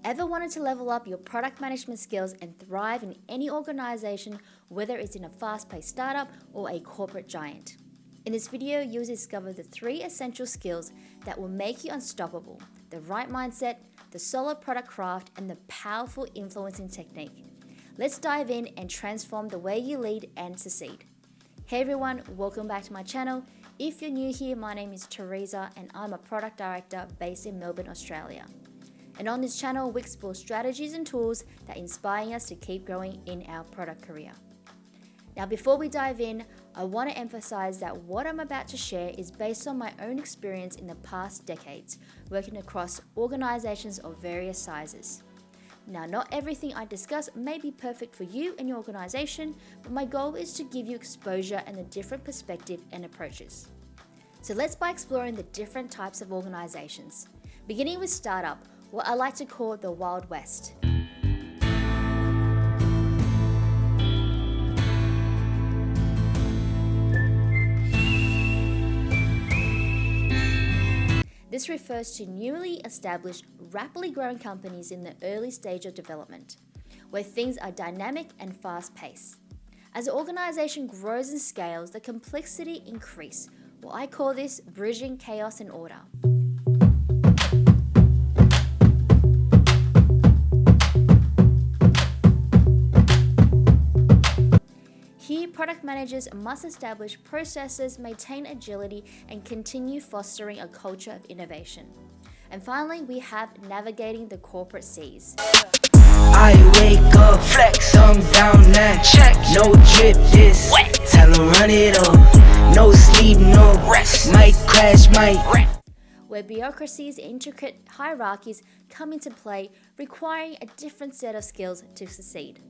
Ever wanted to level up your product management skills and thrive in any organization, whether it's in a fast-paced startup or a corporate giant? In this video, you'll discover the 3 essential skills that will make you unstoppable: the right mindset, the solid product craft, and the powerful influencing technique. Let's dive in and transform the way you lead and succeed. Hey everyone, welcome back to my channel. If you're new here, my name is Teresa and I'm a product director based in Melbourne, Australia. And on this channel, we explore strategies and tools that inspire us to keep growing in our product career. Now, before we dive in, I want to emphasize that what I'm about to share is based on my own experience in the past decades, working across organizations of various sizes. Now, not everything I discuss may be perfect for you and your organization, but my goal is to give you exposure and a different perspective and approaches. So let's by exploring the different types of organizations. Beginning with startup, what I like to call the Wild West. This refers to newly established, rapidly growing companies in the early stage of development, where things are dynamic and fast-paced. As the organization grows and scales, the complexity increases. Well, I call this bridging chaos and order. Here, product managers must establish processes, maintain agility, and continue fostering a culture of innovation. And finally, we have navigating the corporate seas. I wake up, flex, I'm down that check. No drip, this wet. Tell 'em run it up. No sleep, no rest. Might crash, might wreck. Where bureaucracies and intricate hierarchies come into play, requiring a different set of skills to succeed.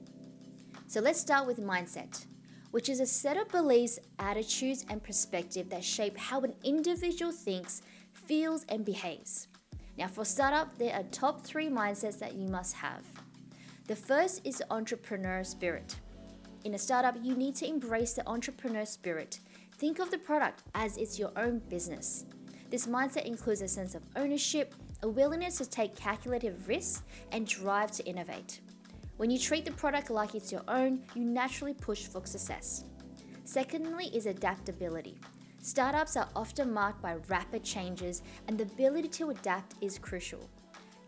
So let's start with mindset, which is a set of beliefs, attitudes, and perspective that shape how an individual thinks, feels, and behaves. Now, for startup, there are top 3 mindsets that you must have. The first is the entrepreneur spirit. In a startup, you need to embrace the entrepreneur spirit. Think of the product as it's your own business. This mindset includes a sense of ownership, a willingness to take calculated risks, and drive to innovate. When you treat the product like it's your own, you naturally push for success. Secondly is adaptability. Startups are often marked by rapid changes, and the ability to adapt is crucial.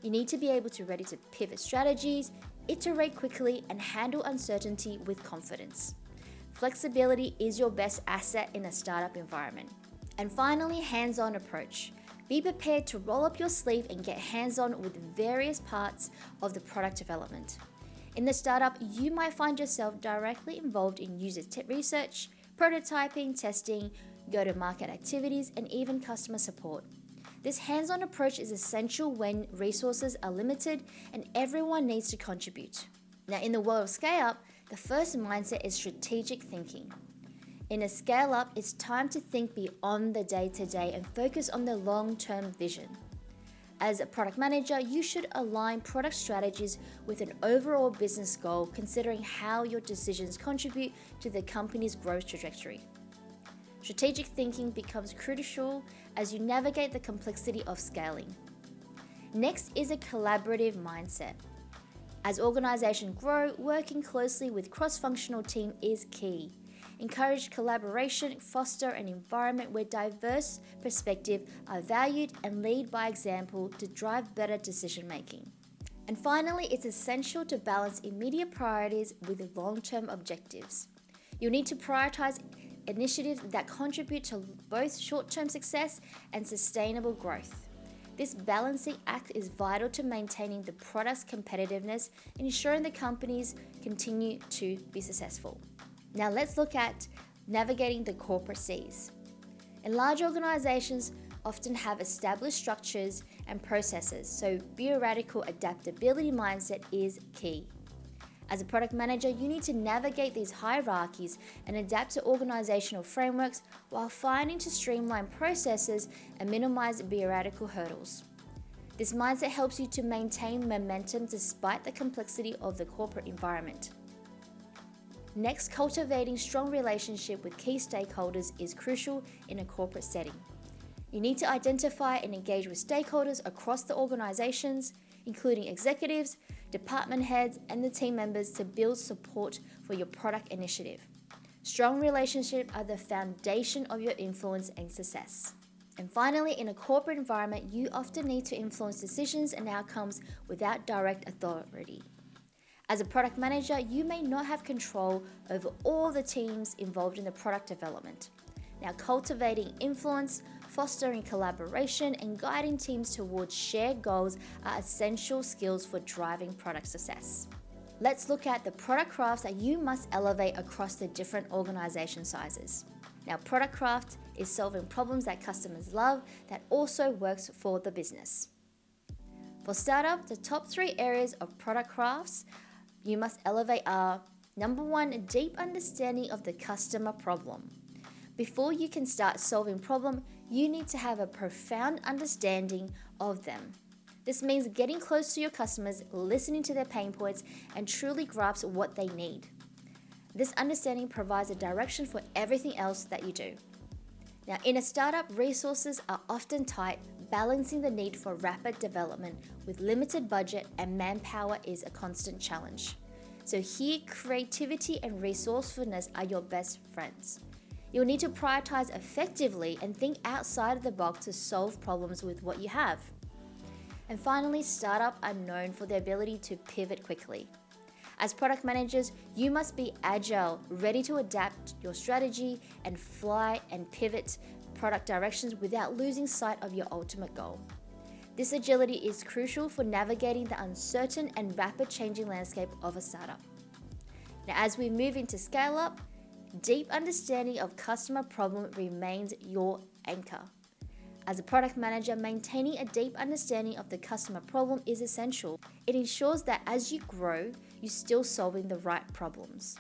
You need to be able to ready to pivot strategies, iterate quickly, and handle uncertainty with confidence. Flexibility is your best asset in a startup environment. And finally, hands-on approach. Be prepared to roll up your sleeve and get hands-on with various parts of the product development. In the startup, you might find yourself directly involved in user research, prototyping, testing, go-to-market activities, and even customer support. This hands-on approach is essential when resources are limited and everyone needs to contribute. Now, in the world of scale-up, the first mindset is strategic thinking. In a scale-up, it's time to think beyond the day-to-day and focus on the long-term vision. As a product manager, you should align product strategies with an overall business goal, considering how your decisions contribute to the company's growth trajectory. Strategic thinking becomes crucial as you navigate the complexity of scaling. Next is a collaborative mindset. As organizations grow, working closely with cross-functional teams is key. Encourage collaboration, foster an environment where diverse perspectives are valued, and lead by example to drive better decision making. And finally, it's essential to balance immediate priorities with long-term objectives. You'll need to prioritize initiatives that contribute to both short-term success and sustainable growth. This balancing act is vital to maintaining the product's competitiveness and ensuring the companies continue to be successful. Now let's look at navigating the corporate seas. And large organizations often have established structures and processes, so bureaucratic adaptability mindset is key. As a product manager, you need to navigate these hierarchies and adapt to organizational frameworks while finding to streamline processes and minimize bureaucratic hurdles. This mindset helps you to maintain momentum despite the complexity of the corporate environment. Next, cultivating strong relationship with key stakeholders is crucial in a corporate setting. You need to identify and engage with stakeholders across the organizations, including executives, department heads, and the team members to build support for your product initiative. Strong relationships are the foundation of your influence and success. And finally, in a corporate environment, you often need to influence decisions and outcomes without direct authority. As a product manager, you may not have control over all the teams involved in the product development. Now, cultivating influence, fostering collaboration, and guiding teams towards shared goals are essential skills for driving product success. Let's look at the product crafts that you must elevate across the different organization sizes. Now, product craft is solving problems that customers love that also works for the business. For startup, the top 3 areas of product crafts you must elevate are: number 1, a deep understanding of the customer problem. Before you can start solving problem, you need to have a profound understanding of them. This means getting close to your customers, listening to their pain points, and truly grasp what they need. This understanding provides a direction for everything else that you do. Now, in a startup, resources are often tight. Balancing the need for rapid development with limited budget and manpower is a constant challenge. So here, creativity and resourcefulness are your best friends. You'll need to prioritize effectively and think outside of the box to solve problems with what you have. And finally, startups are known for their ability to pivot quickly. As product managers, you must be agile, ready to adapt your strategy and fly and pivot product directions without losing sight of your ultimate goal. This agility is crucial for navigating the uncertain and rapid changing landscape of a startup. Now, as we move into scale up, deep understanding of customer problem remains your anchor. As a product manager, maintaining a deep understanding of the customer problem is essential. It ensures that as you grow, you're still solving the right problems.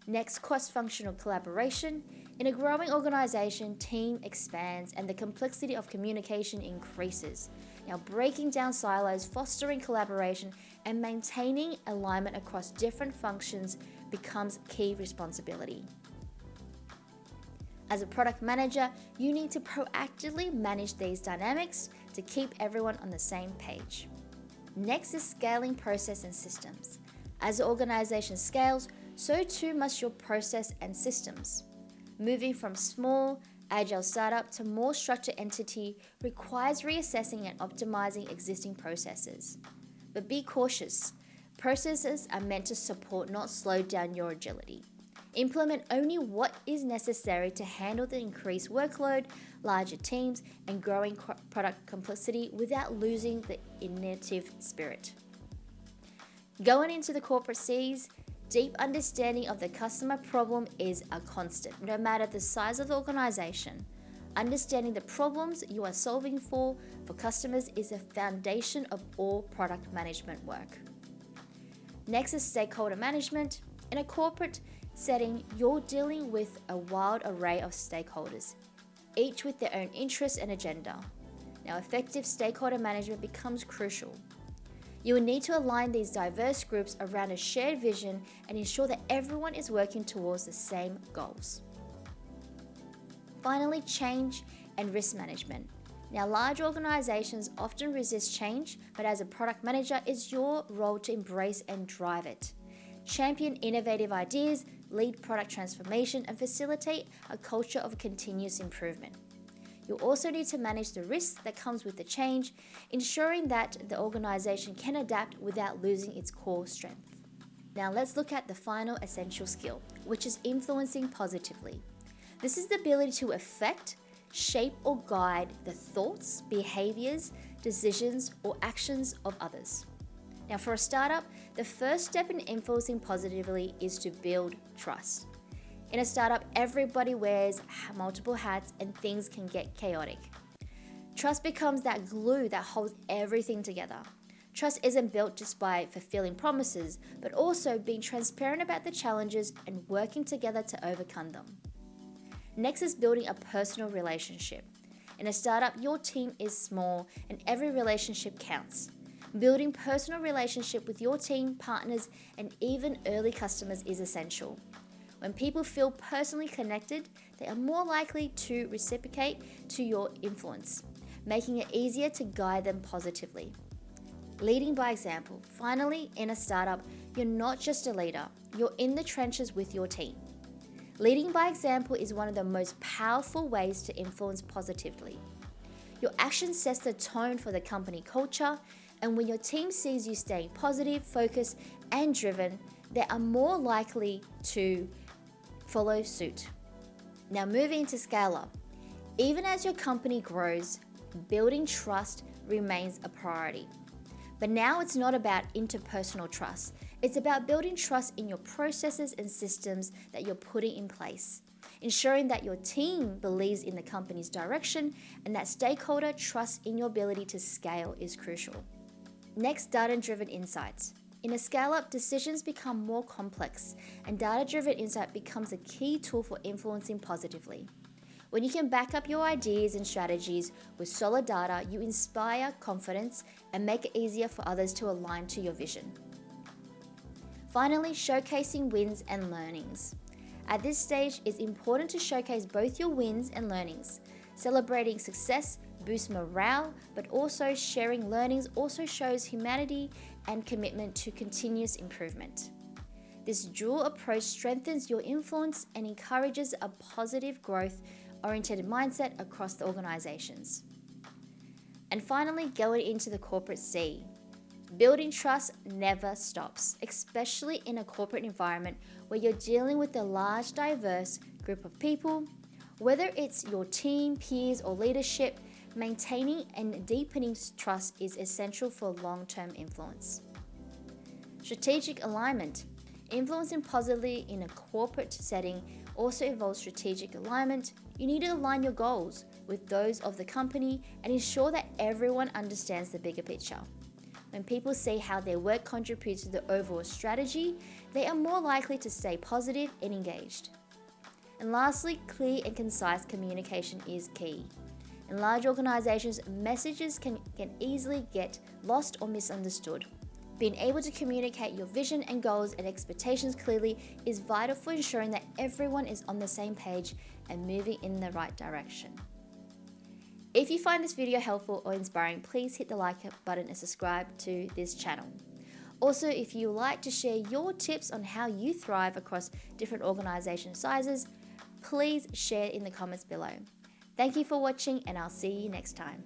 Next, cross-functional collaboration. In a growing organization, team expands and the complexity of communication increases. Now, breaking down silos, fostering collaboration, and maintaining alignment across different functions becomes key responsibility. As a product manager, you need to proactively manage these dynamics to keep everyone on the same page. Next is scaling process and systems. As the organization scales, so too must your process and systems. Moving from small, agile startup to more structured entity requires reassessing and optimizing existing processes. But be cautious. Processes are meant to support, not slow down your agility. Implement only what is necessary to handle the increased workload, larger teams, and growing product complexity without losing the innovative spirit. Going into the corporate C's, deep understanding of the customer problem is a constant, no matter the size of the organization. Understanding the problems you are solving for customers is the foundation of all product management work. Next is stakeholder management. In a corporate setting, you're dealing with a wide array of stakeholders, each with their own interests and agenda. Now, effective stakeholder management becomes crucial. You will need to align these diverse groups around a shared vision and ensure that everyone is working towards the same goals. Finally, change and risk management. Now, large organizations often resist change, but as a product manager, it's your role to embrace and drive it. Champion innovative ideas, lead product transformation, and facilitate a culture of continuous improvement. You'll also need to manage the risk that comes with the change, ensuring that the organization can adapt without losing its core strength. Now let's look at the final essential skill, which is influencing positively. This is the ability to affect, shape, or guide the thoughts, behaviors, decisions, or actions of others. Now, for a startup, the first step in influencing positively is to build trust. In a startup, everybody wears multiple hats and things can get chaotic. Trust becomes that glue that holds everything together. Trust isn't built just by fulfilling promises, but also being transparent about the challenges and working together to overcome them. Next is building a personal relationship. In a startup, your team is small and every relationship counts. Building personal relationship with your team, partners, and even early customers is essential. When people feel personally connected, they are more likely to reciprocate to your influence, making it easier to guide them positively. Leading by example. Finally, in a startup, you're not just a leader, you're in the trenches with your team. Leading by example is one of the most powerful ways to influence positively. Your action sets the tone for the company culture, and when your team sees you staying positive, focused, and driven, they are more likely to follow suit. Now, moving to scale up. Even as your company grows, building trust remains a priority. But now it's not about interpersonal trust. It's about building trust in your processes and systems that you're putting in place. Ensuring that your team believes in the company's direction and that stakeholder trust in your ability to scale is crucial. Next, data-driven insights. In a scale-up, decisions become more complex, and data-driven insight becomes a key tool for influencing positively. When you can back up your ideas and strategies with solid data, you inspire confidence and make it easier for others to align to your vision. Finally, showcasing wins and learnings. At this stage, it's important to showcase both your wins and learnings. Celebrating success boosts morale, but also sharing learnings also shows humanity and commitment to continuous improvement. This dual approach strengthens your influence and encourages a positive growth-oriented mindset across the organizations. And finally, going into the corporate C. Building trust never stops, especially in a corporate environment where you're dealing with a large, diverse group of people. Whether it's your team, peers, or leadership, maintaining and deepening trust is essential for long-term influence. Strategic alignment. Influencing positively in a corporate setting also involves strategic alignment. You need to align your goals with those of the company and ensure that everyone understands the bigger picture. When people see how their work contributes to the overall strategy, they are more likely to stay positive and engaged. And lastly, clear and concise communication is key. In large organizations, messages can easily get lost or misunderstood. Being able to communicate your vision and goals and expectations clearly is vital for ensuring that everyone is on the same page and moving in the right direction. If you find this video helpful or inspiring, please hit the like button and subscribe to this channel. Also, if you would like to share your tips on how you thrive across different organization sizes, please share in the comments below. Thank you for watching, and I'll see you next time.